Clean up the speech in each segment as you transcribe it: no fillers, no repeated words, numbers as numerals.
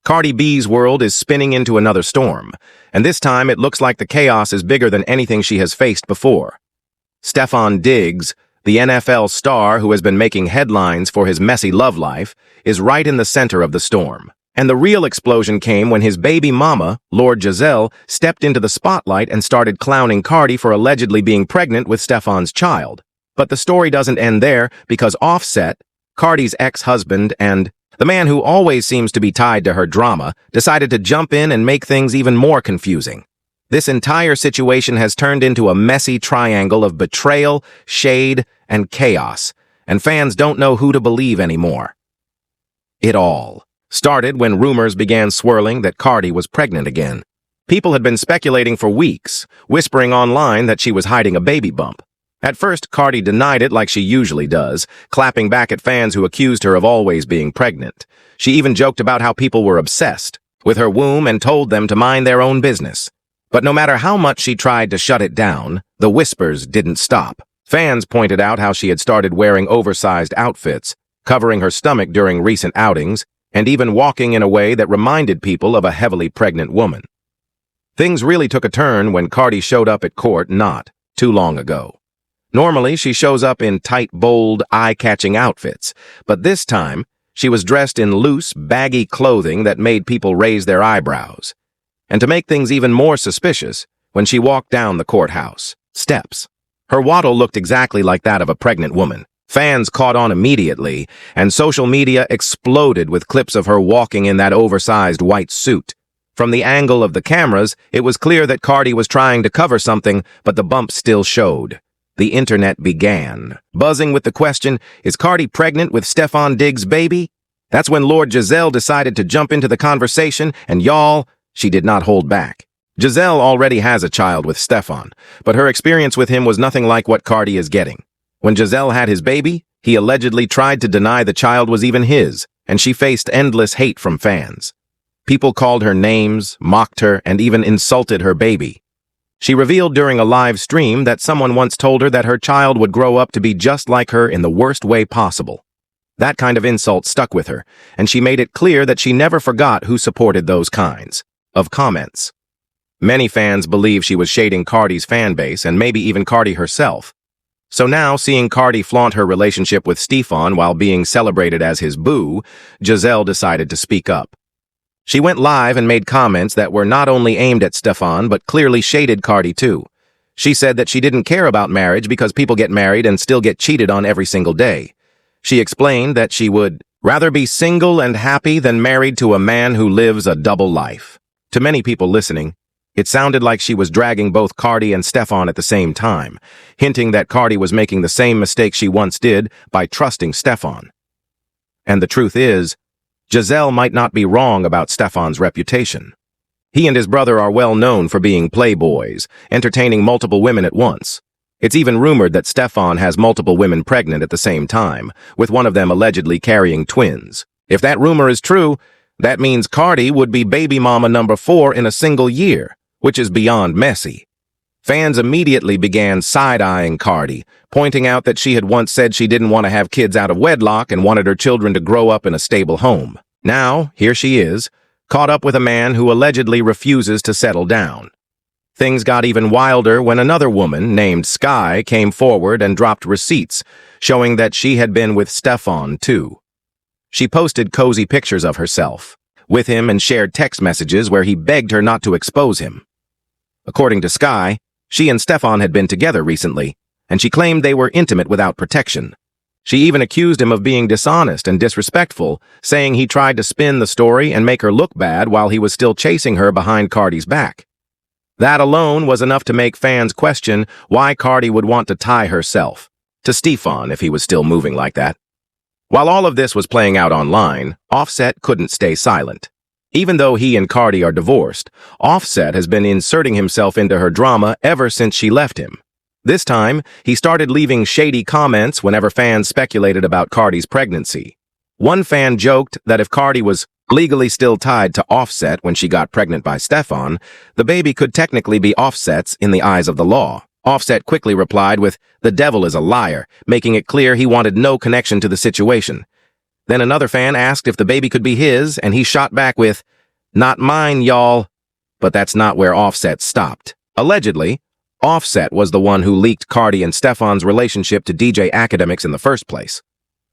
Cardi B's world is spinning into another storm, and this time it looks like the chaos is bigger than anything she has faced before. Stefon Diggs, the NFL star who has been making headlines for his messy love life, is right in the center of the storm. And the real explosion came when his baby mama, Lord Jazelle, stepped into the spotlight and started clowning Cardi for allegedly being pregnant with Stefon's child. But the story doesn't end there because Offset, Cardi's ex-husband and the man who always seems to be tied to her drama, decided to jump in and make things even more confusing. This entire situation has turned into a messy triangle of betrayal, shade, and chaos, and fans don't know who to believe anymore. It all started when rumors began swirling that Cardi was pregnant again. People had been speculating for weeks, whispering online that she was hiding a baby bump. At first, Cardi denied it like she usually does, clapping back at fans who accused her of always being pregnant. She even joked about how people were obsessed with her womb and told them to mind their own business. But no matter how much she tried to shut it down, the whispers didn't stop. Fans pointed out how she had started wearing oversized outfits, covering her stomach during recent outings, and even walking in a way that reminded people of a heavily pregnant woman. Things really took a turn when Cardi showed up at court not too long ago. Normally, she shows up in tight, bold, eye-catching outfits, but this time, she was dressed in loose, baggy clothing that made people raise their eyebrows. And to make things even more suspicious, when she walked down the courthouse steps, her waddle looked exactly like that of a pregnant woman. Fans caught on immediately, and social media exploded with clips of her walking in that oversized white suit. From the angle of the cameras, it was clear that Cardi was trying to cover something, but the bump still showed. The internet began, buzzing with the question, is Cardi pregnant with Stefon Diggs' baby? That's when Lord Jazelle decided to jump into the conversation, and y'all, she did not hold back. Jazelle already has a child with Stefon, but her experience with him was nothing like what Cardi is getting. When Jazelle had his baby, he allegedly tried to deny the child was even his, and she faced endless hate from fans. People called her names, mocked her, and even insulted her baby. She revealed during a live stream that someone once told her that her child would grow up to be just like her in the worst way possible. That kind of insult stuck with her, and she made it clear that she never forgot who supported those kinds of comments. Many fans believe she was shading Cardi's fan base and maybe even Cardi herself. So now, seeing Cardi flaunt her relationship with Stefon while being celebrated as his boo, Jazelle decided to speak up. She went live and made comments that were not only aimed at Stefon, but clearly shaded Cardi too. She said that she didn't care about marriage because people get married and still get cheated on every single day. She explained that she would rather be single and happy than married to a man who lives a double life. To many people listening, it sounded like she was dragging both Cardi and Stefon at the same time, hinting that Cardi was making the same mistake she once did by trusting Stefon. And the truth is, Jazelle might not be wrong about Stefon's reputation. He and his brother are well known for being playboys, entertaining multiple women at once. It's even rumored that Stefon has multiple women pregnant at the same time, with one of them allegedly carrying twins. If that rumor is true, that means Cardi would be baby mama number 4 in a single year, which is beyond messy. Fans immediately began side-eyeing Cardi, pointing out that she had once said she didn't want to have kids out of wedlock and wanted her children to grow up in a stable home. Now, here she is, caught up with a man who allegedly refuses to settle down. Things got even wilder when another woman named Sky came forward and dropped receipts, showing that she had been with Stefon too. She posted cozy pictures of herself with him and shared text messages where he begged her not to expose him. According to Sky, she and Stefon had been together recently, and she claimed they were intimate without protection. She even accused him of being dishonest and disrespectful, saying he tried to spin the story and make her look bad while he was still chasing her behind Cardi's back. That alone was enough to make fans question why Cardi would want to tie herself to Stefon if he was still moving like that. While all of this was playing out online, Offset couldn't stay silent. Even though he and Cardi are divorced, Offset has been inserting himself into her drama ever since she left him. This time, he started leaving shady comments whenever fans speculated about Cardi's pregnancy. One fan joked that if Cardi was legally still tied to Offset when she got pregnant by Stefon, the baby could technically be Offset's in the eyes of the law. Offset quickly replied with, "The devil is a liar," making it clear he wanted no connection to the situation. Then another fan asked if the baby could be his, and he shot back with, Not mine, y'all. But that's not where Offset stopped. Allegedly, Offset was the one who leaked Cardi and Stefon's relationship to DJ Academics in the first place.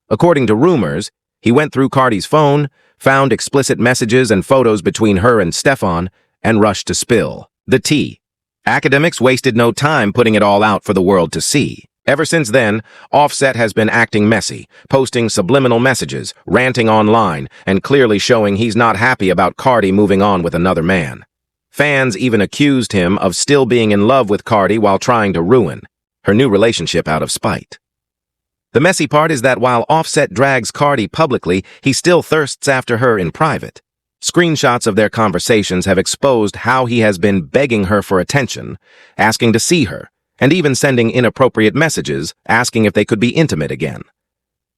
According to rumors, he went through Cardi's phone, found explicit messages and photos between her and Stefon, and rushed to spill the tea. Academics wasted no time putting it all out for the world to see. Ever since then, Offset has been acting messy, posting subliminal messages, ranting online, and clearly showing he's not happy about Cardi moving on with another man. Fans even accused him of still being in love with Cardi while trying to ruin her new relationship out of spite. The messy part is that while Offset drags Cardi publicly, he still thirsts after her in private. Screenshots of their conversations have exposed how he has been begging her for attention, asking to see her, and even sending inappropriate messages asking if they could be intimate again.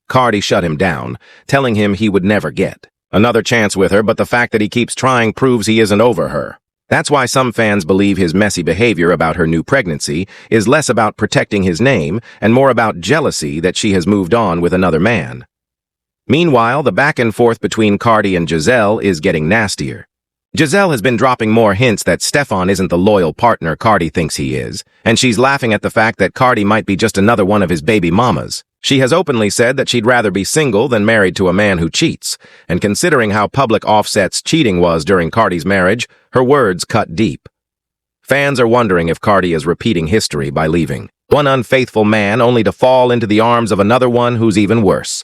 Cardi shut him down, telling him he would never get another chance with her, but the fact that he keeps trying proves he isn't over her. That's why some fans believe his messy behavior about her new pregnancy is less about protecting his name and more about jealousy that she has moved on with another man. Meanwhile, the back and forth between Cardi and Jazelle is getting nastier. Jazelle has been dropping more hints that Stefon isn't the loyal partner Cardi thinks he is, and she's laughing at the fact that Cardi might be just another one of his baby mamas. She has openly said that she'd rather be single than married to a man who cheats, and considering how public Offset's cheating was during Cardi's marriage, her words cut deep. Fans are wondering if Cardi is repeating history by leaving one unfaithful man only to fall into the arms of another one who's even worse.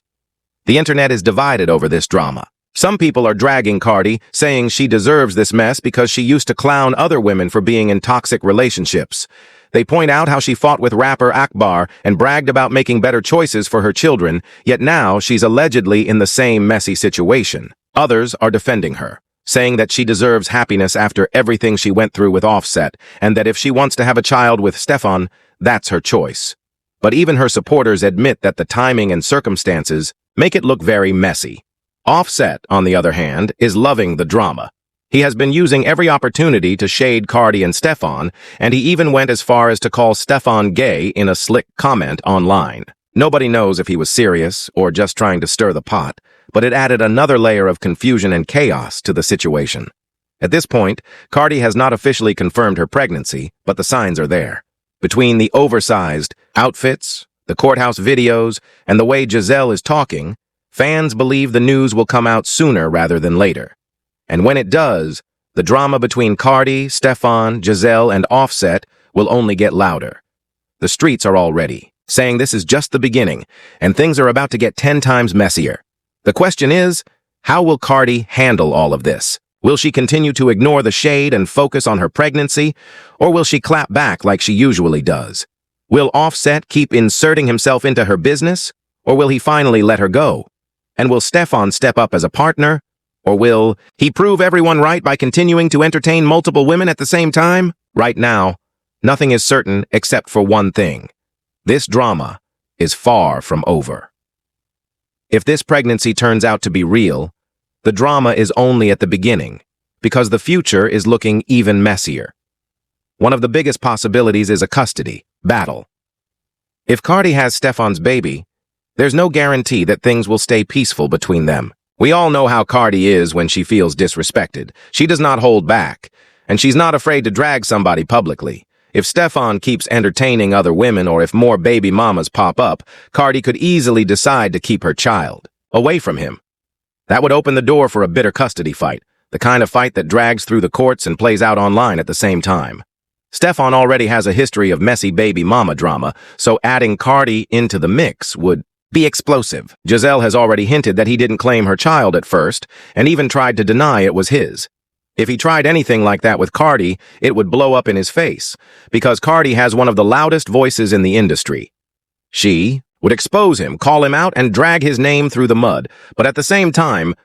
The internet is divided over this drama. Some people are dragging Cardi, saying she deserves this mess because she used to clown other women for being in toxic relationships. They point out how she fought with rapper Akbar and bragged about making better choices for her children, yet now she's allegedly in the same messy situation. Others are defending her, saying that she deserves happiness after everything she went through with Offset, and that if she wants to have a child with Stefon, that's her choice. But even her supporters admit that the timing and circumstances make it look very messy. Offset, on the other hand, is loving the drama. He has been using every opportunity to shade Cardi and Stefon, and he even went as far as to call Stefon gay in a slick comment online. Nobody knows if he was serious or just trying to stir the pot, but it added another layer of confusion and chaos to the situation. At this point, Cardi has not officially confirmed her pregnancy, but the signs are there. Between the oversized outfits, the courthouse videos, and the way Jazelle is talking, fans believe the news will come out sooner rather than later. And when it does, the drama between Cardi, Stefon, Jazelle, and Offset will only get louder. The streets are already saying this is just the beginning, and things are about to get 10 times messier. The question is, how will Cardi handle all of this? Will she continue to ignore the shade and focus on her pregnancy, or will she clap back like she usually does? Will Offset keep inserting himself into her business, or will he finally let her go? And will Stefon step up as a partner? Or will he prove everyone right by continuing to entertain multiple women at the same time? Right now, nothing is certain except for one thing. This drama is far from over. If this pregnancy turns out to be real, the drama is only at the beginning, because the future is looking even messier. One of the biggest possibilities is a custody battle. If Cardi has Stefon's baby, there's no guarantee that things will stay peaceful between them. We all know how Cardi is when she feels disrespected. She does not hold back, and she's not afraid to drag somebody publicly. If Stefon keeps entertaining other women or if more baby mamas pop up, Cardi could easily decide to keep her child away from him. That would open the door for a bitter custody fight, the kind of fight that drags through the courts and plays out online at the same time. Stefon already has a history of messy baby mama drama, so adding Cardi into the mix would be explosive. Jazelle has already hinted that he didn't claim her child at first, and even tried to deny it was his. If he tried anything like that with Cardi, it would blow up in his face, because Cardi has one of the loudest voices in the industry. She would expose him, call him out, and drag his name through the mud, but at the same time,